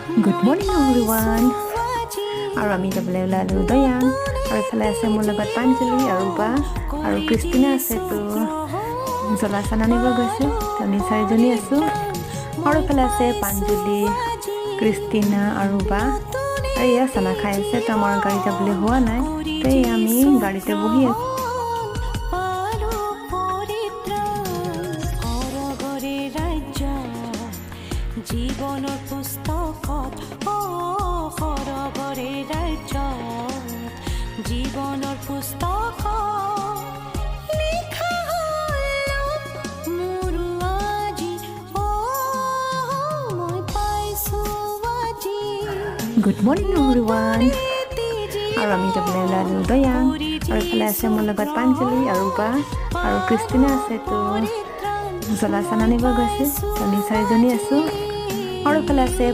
Good morning everyone. আৰু আমি যাবলৈ ওলালো দয়াং আৰু এইফালে আছে মোৰ লগত পাঞ্জলি আৰু বা আৰু ক্ৰিষ্টিনা আছে তো জ্বলা চানা নিব গৈছে আমি চাৰিজনী আছো আৰু এইফালে আছে পাঞ্জলি ক্ৰিষ্টিনা আৰু বা আৰু এয়া চানা খাই আছে তো আমাৰ গাড়ী যাবলৈ হোৱা নাই তো আমি গাড়ীতে বহি আছো জীৱনৰ পুস্তকত সৰগৰে ৰাজ্যত জীৱনৰ পুস্তকত লিখা হ'ল মোৰ আজি মই পাইছোঁ আজি গুড মৰ্নিং এভৰিৱান আৰু আমি যাবলৈ ওলালো দয়াং আৰু এইফালে আছে মোৰ লগত পাঞ্জলি আৰু বা আৰু ক্ৰিষ্টিনা আছে তো জ্বলা চানা নিব গৈছে আমি চাৰিজনী আছো আৰু এইফালে আছে